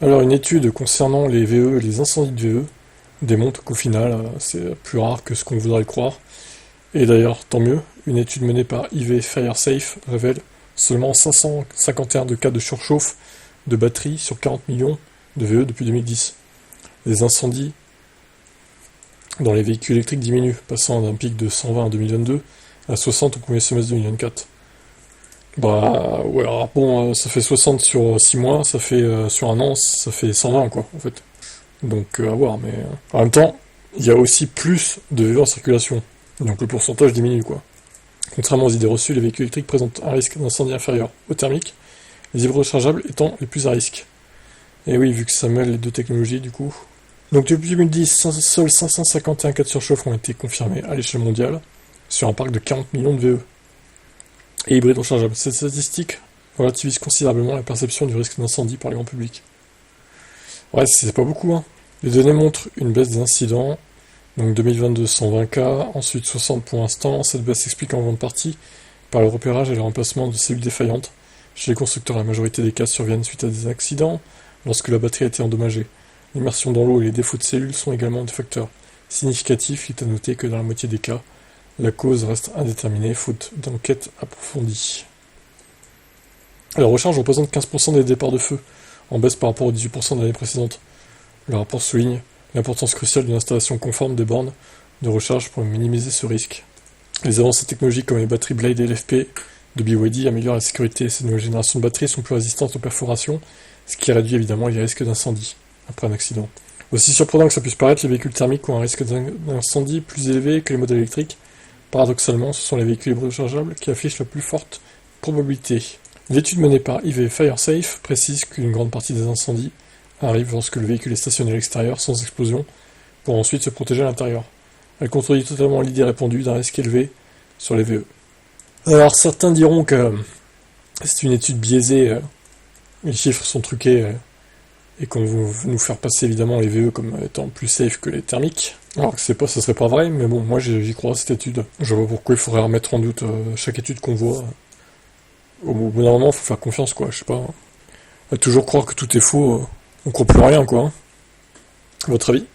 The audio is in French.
Alors, une étude concernant les VE et les incendies de VE démontre qu'au final, c'est plus rare que ce qu'on voudrait le croire. Et d'ailleurs, tant mieux, une étude menée par IV FireSafe révèle seulement 551 de cas de surchauffe de batterie sur 40 millions de VE depuis 2010. Les incendies dans les véhicules électriques diminuent, passant d'un pic de 120 en 2022 à 60 au premier semestre 2024. Bah ouais, alors bon, ça fait 60 sur 6 mois, ça fait sur un an, ça fait 120 quoi, en fait. Donc à voir, mais en même temps, il y a aussi plus de VE en circulation. Donc le pourcentage diminue quoi. Contrairement aux idées reçues, les véhicules électriques présentent un risque d'incendie inférieur au thermique, les hybrides rechargeables étant les plus à risque. Et oui, vu que ça mêle les deux technologies du coup. Donc depuis 2010, seuls 551 cas de surchauffe ont été confirmés à l'échelle mondiale, sur un parc de 40 millions de VE. Et hybrides rechargeables. Cette statistique relativise considérablement la perception du risque d'incendie par le grand public. Ouais, c'est pas beaucoup, hein. Les données montrent une baisse des incidents. Donc 2022, 120 cas, ensuite 60 pour l'instant. Cette baisse s'explique en grande partie par le repérage et le remplacement de cellules défaillantes. Chez les constructeurs, la majorité des cas surviennent suite à des accidents, lorsque la batterie a été endommagée. L'immersion dans l'eau et les défauts de cellules sont également des facteurs significatifs. Il est à noter que dans la moitié des cas, la cause reste indéterminée, faute d'enquête approfondie. La recharge représente 15% des départs de feu, en baisse par rapport aux 18% de l'année précédente. Le rapport souligne l'importance cruciale d'une installation conforme des bornes de recharge pour minimiser ce risque. Les avancées technologiques comme les batteries Blade et LFP de BYD améliorent la sécurité. Ces nouvelles générations de batteries sont plus résistantes aux perforations, ce qui réduit évidemment les risques d'incendie après un accident. Aussi surprenant que ça puisse paraître, les véhicules thermiques ont un risque d'incendie plus élevé que les modèles électriques. Paradoxalement, ce sont les véhicules rechargeables qui affichent la plus forte probabilité. L'étude menée par IV FireSafe précise qu'une grande partie des incendies arrive lorsque le véhicule est stationné à l'extérieur sans explosion, pour ensuite se protéger à l'intérieur. Elle contredit totalement l'idée répandue d'un risque élevé sur les VE. Alors certains diront que c'est une étude biaisée, les chiffres sont truqués, et qu'on veut nous faire passer évidemment les VE comme étant plus safe que les thermiques. Alors que ça serait pas vrai, mais bon, moi j'y crois à cette étude. Je vois pourquoi il faudrait remettre en doute chaque étude qu'on voit. Au bout d'un moment, il faut faire confiance, quoi, je sais pas. À toujours croire que tout est faux, on croit plus à rien, quoi. À votre avis?